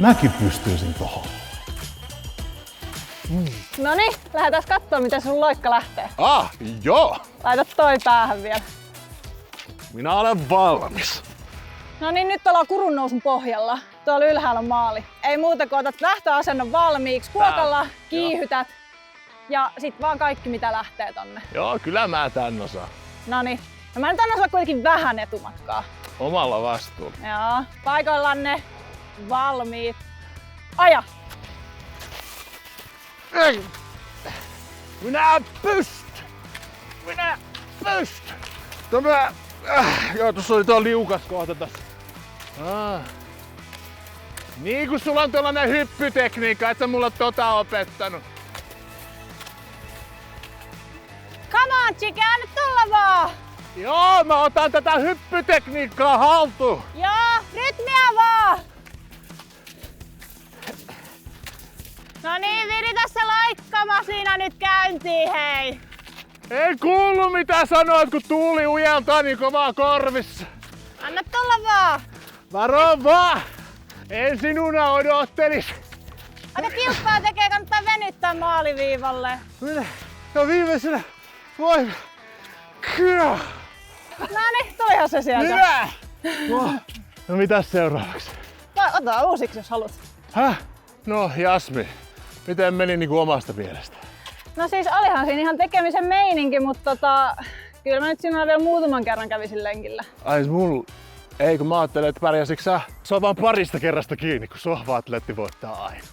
Mäkin pystyisin tohon. Noniin, lähdetään kattoo miten sun loikka lähtee. Joo! Laita toi päähän vielä. Minä olen valmis. No niin, nyt ollaan kurun nousun pohjalla. Tuolla ylhäällä on maali. Ei muuta kuin otat lähtöasennon valmiiksi, kuokalla kiihytät ja sit vaan kaikki mitä lähtee tonne. Joo, kyllä mä tän osaan. Noniin. No mä nyt annan sulle kuitenkin vähän etumatkaa. Omalla vastuulla. Joo, paikoillanne. Valmiit. Aja! Ei! Minä pystyn! Minä pystyn! Tämä... joo, tuossa oli tuo liukas kohta tässä. Niin kun sulla on tuollainen hyppytekniikka, et sä mulla tota opettanut. Come on, chicken, anna tulla vaan! Joo, mä otan tätä hyppytekniikkaa haltuun. Joo, rytmiä vaan! No niin, viritä se laikkama siinä nyt käyntiin, hei! Ei kuulu mitä sanoit, kun tuuli ujeltaa niin kovaa korvissa. Anna tulla vaan! Varo vaan! En sinuna odottelis. Aika kilppaa tekee, kannattaa venyttää maaliviivalle. Minä jo viimeisenä voin. Kyllä. Noniin, tulihan se sieltä. Hyvä! No mitäs seuraavaksi? Otetaan uusiksi, jos haluat. Häh? No Jasmi, miten meni niinku omasta mielestä? No siis olihan siinä ihan tekemisen meininki, mutta kyllä mä nyt siinä vielä muutaman kerran kävisin lenkillä. Ai mulla... Ei kun mä ajattelin, että pärjäsitkö sä? Se on vaan parista kerrasta kiinni, kun sohva-atleetti voittaa aina.